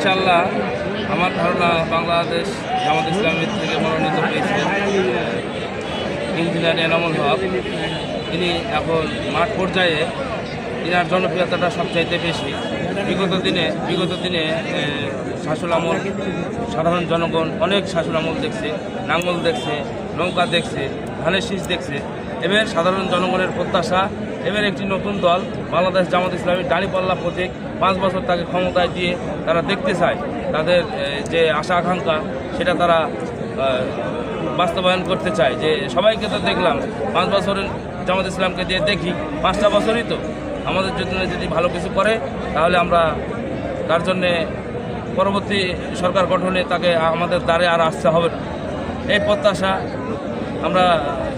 ইনশাআল্লাহ আমার ধারণা বাংলাদেশ জামাত ইসলামের থেকে মনোনীত হয়েছে ইঞ্জিনিয়ার এনামুল হক। তিনি এখন মাঠ পর্যায়ে এনার জনপ্রিয়তাটা সবচাইতে বেশি। বিগত দিনে শাসন আমল সাধারণ জনগণ অনেক শাসন আমল দেখছে, নাঙ্গল দেখছে, নৌকা দেখছে, ধানের শীষ দেখছে। এবার সাধারণ জনগণের প্রত্যাশা এবার একটি নতুন দল বাংলাদেশ জামাত ইসলামীর দাঁড়িপাল্লা প্রতীক 5 বছর তাকে ক্ষমতায় দিয়ে তারা দেখতে চায়। তাদের যে আশা আকাঙ্ক্ষা সেটা তারা বাস্তবায়ন করতে চায়। যে সবাইকে তো দেখলাম 5 বছরের জামাত ইসলামকে দিয়ে দেখি 5টা বছরই তো আমাদের জন্য যদি ভালো কিছু করে তাহলে আমরা তার জন্যে পরবর্তী সরকার গঠনে তাকে আমাদের দ্বারে আর আসতে হবে না। এই প্রত্যাশা আমরা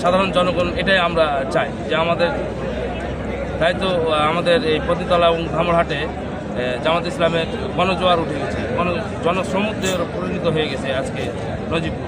সাধারণ জনগণ এটাই আমরা চাই যে আমাদের তাই তো আমাদের এই পতিতলা এবং ধামরহাটে জামাত ইসলামের গণজোয়ার উঠে গেছে, জনসমুদ্রে পরিণত হয়ে গেছে আজকে নজিবপুর।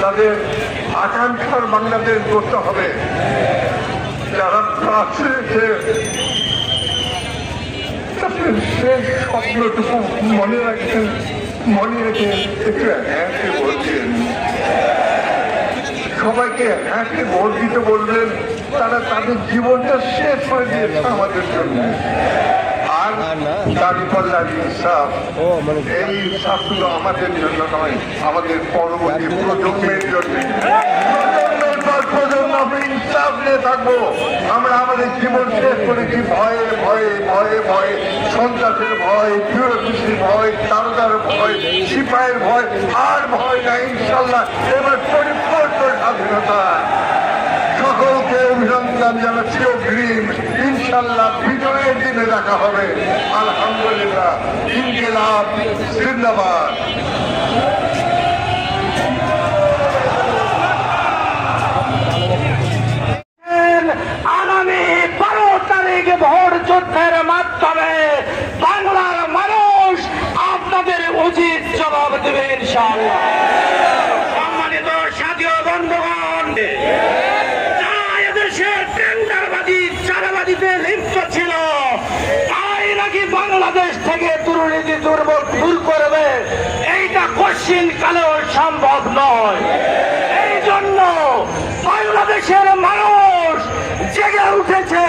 তাদের আকাঙ্ক্ষার বাংলাদেশ করতে হবে। যারা আছে সেই স্বপ্নটুকু মনে রেখে একটু হ্যাঁকে বলছেন, সবাইকে হ্যাঁকে ভোট দিতে বলবেন। তারা তাদের জীবনটা শেষ হয়ে দিয়েছে আমাদের জন্য। আর দাঁড়িপাল্লার ইনসাফ, এই ইনসাফ শুধু আমাদের জন্য নয়, আমাদের পরবর্তী প্রজন্মের জন্য। প্রজন্ম আমরা ইনসাফ নিয়ে থাকবো। আমরা আমাদের জীবন শেষ করেছি ভয়ে ভয়ে ভয়ে ভয়ে, সন্ত্রাসের ভয়, বিউরোক্রেসির ভয়, দারোগার ভয়, সিপাহের ভয়। আর ভয় না ইনশাল্লাহ। এবার পরিপূর্ণ স্বাধীনতা। সকলকে অভিনন্দন জানাচ্ছি অগ্রিম। ইনশাল্লাহ বিজয়ের দিনে দেখা হবে। আলহামদুলিল্লাহ। ইনকিলাব জিন্দাবাদ। আগামী 12 তারিখ ভোট যুদ্ধের মাধ্যমে বাংলার মানুষ আপনাদের উচিত জবাব দেবে ইনশাআল্লাহ। সম্মানিত সাথী ও বন্ধুগণ, চাঁদাবাজিতে লিপ্ত ছিল তাই নাকি বাংলাদেশ থেকে দুর্নীতি দূর করবে, এইটা কঠিন কালেও সম্ভব নয়। এই জন্য বাংলাদেশের মানুষ জেগে উঠেছে।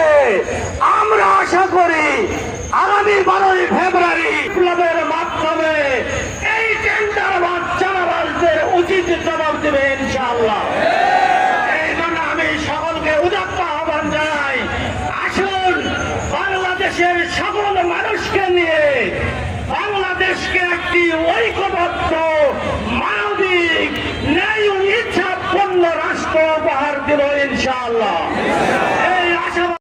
আমরা আশা করি আগামী 12 ফেব্রুয়ারি বিপ্লবের মাধ্যমে এই টেন্ডারবাজ চাঁদাবাজদের উচিত জবাব দেবে ইনশাআল্লাহ। এই জন্য আমি সকলকে উদাত্ত আহ্বান জানাই, আসুন বাংলাদেশের সকল মানুষকে নিয়ে বাংলাদেশকে একটি ঐক্যবদ্ধ মানবিক ন্যায় ইচ্ছাপূর্ণ রাষ্ট্র উপহার দেব ইনশাআল্লাহ।